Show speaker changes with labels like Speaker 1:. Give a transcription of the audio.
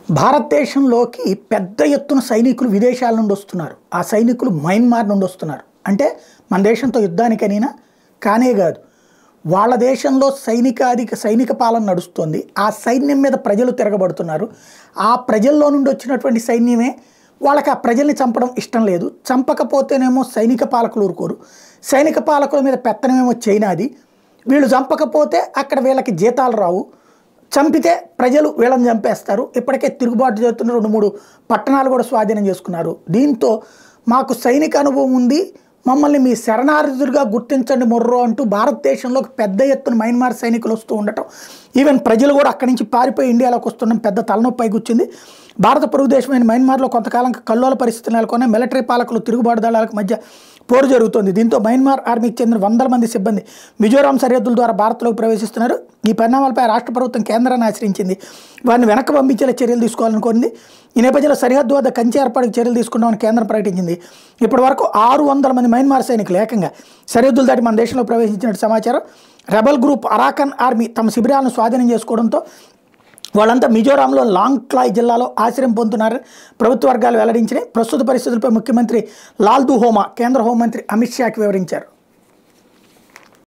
Speaker 1: భారతదేశంలోకి పెద్ద ఎత్తున సైనికులు విదేశాల నుండి వస్తున్నారు. ఆ సైనికులు మయన్మార్ నుండి వస్తున్నారు. అంటే మన దేశంతో యుద్ధానికైనా కానే కాదు. వాళ్ళ దేశంలో సైనిక పాలన నడుస్తుంది. ఆ సైన్యం మీద ప్రజలు తిరగబడుతున్నారు. ఆ ప్రజల్లో నుండి వచ్చినటువంటి సైన్యమే వాళ్ళకి ఆ ప్రజల్ని చంపడం ఇష్టం లేదు. చంపకపోతేనేమో సైనిక పాలకులు ఊరుకోరు. సైనిక పాలకుల మీద పెత్తనమేమో చైనాది. వీళ్ళు చంపకపోతే అక్కడ వీళ్ళకి జీతాలు రావు. చంపితే ప్రజలు వీళ్ళని చంపేస్తారు. ఇప్పటికే తిరుగుబాటు చేస్తున్న 2-3 పట్టణాలు కూడా స్వాధీనం చేసుకున్నారు. దీంతో మాకు సైనిక అనుభవం ఉంది, మమ్మల్ని మీ శరణార్థులుగా గుర్తించండి మొర్రో అంటూ భారతదేశంలోకి పెద్ద ఎత్తున మయన్మార్ సైనికులు వస్తూ ఉండటం, ఈవెన్ ప్రజలు కూడా అక్కడి నుంచి పారిపోయి ఇండియాలోకి వస్తుండడం పెద్ద తలనొప్పి కూర్చుంది. భారత పొరుగు దేశమైన మయన్మార్లో కొంతకాలం కల్లోల పరిస్థితులు నెలకొన్న మిలిటరీ పాలకులు తిరుగుబాటు దళాలకు మధ్య పోరు జరుగుతోంది. దీంతో మయన్మార్ ఆర్మీకి చెందిన 100 మంది సిబ్బంది మిజోరాం సరిహద్దుల ద్వారా భారత్లోకి ప్రవేశిస్తున్నారు. ఈ పరిణామాలపై రాష్ట్ర ప్రభుత్వం కేంద్రాన్ని ఆశ్రయించింది. వారిని వెనక్కి పంపించేలా చర్యలు తీసుకోవాలని కోరింది. ఈ నేపథ్యంలో సరిహద్దు వద్ద కంచె ఏర్పాటుకు చర్యలు తీసుకుంటామని కేంద్రం ప్రకటించింది. ఇప్పటి వరకు 600 మంది మయన్మార్ సైనికులు ఏకంగా సరిహద్దులు దాటి మన దేశంలో ప్రవేశించినట్టు సమాచారం. రెబల్ గ్రూప్ అరాకన్ ఆర్మీ తమ శిబిరాలను స్వాధీనం చేసుకోవడంతో వాళ్ళంతా మిజోరాంలో లాంగ్క్లాయ్ జిల్లాలో ఆశ్రయం పొందుతున్నారని ప్రభుత్వ వర్గాలు వెల్లడించినాయి. ప్రస్తుత పరిస్థితులపై ముఖ్యమంత్రి లాల్ దుహోమా కేంద్ర హోంమంత్రి అమిత్ షాకి వివరించారు.